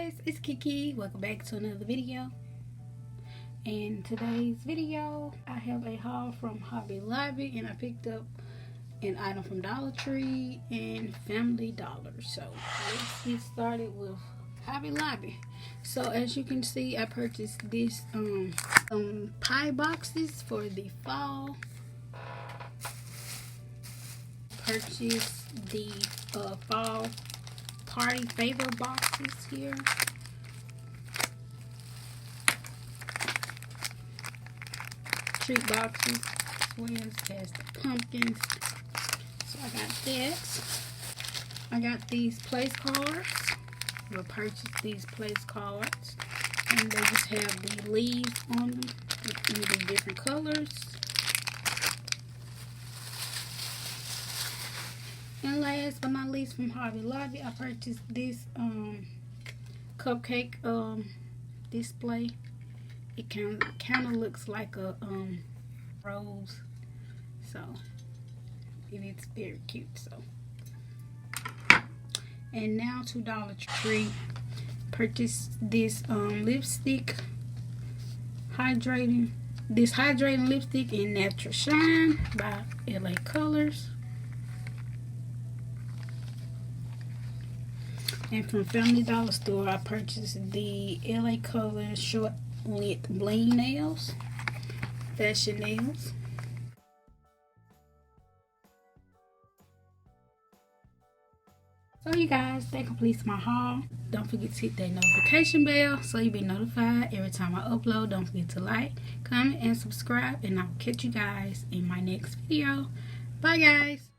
guys, it's Kiki. Welcome back to another video. In today's video, I have a haul from Hobby Lobby, and I picked up an item from Dollar Tree and Family Dollar. So let's get started with Hobby Lobby. So as you can see, I purchased this pie boxes for the fall. Purchased the fall party favor boxes here. Treat boxes as well as the pumpkins. So I got that. I got these place cards. We'll purchase these place cards, and they just have the leaves on them in the different colors. And last but not least, from Hobby Lobby, I purchased this cupcake display. It kind of looks like a rose, so it's very cute. So, and now to Dollar Tree, purchased this lipstick, hydrating lipstick in Natural Shine by LA Colors. And from Family Dollar Store, I purchased the LA Colors short length bling nails, fashion nails. So you guys, that completes my haul. Don't forget to hit that notification bell so you'll be notified every time I upload. Don't forget to like, comment, and subscribe, and I'll catch you guys in my next video. Bye guys.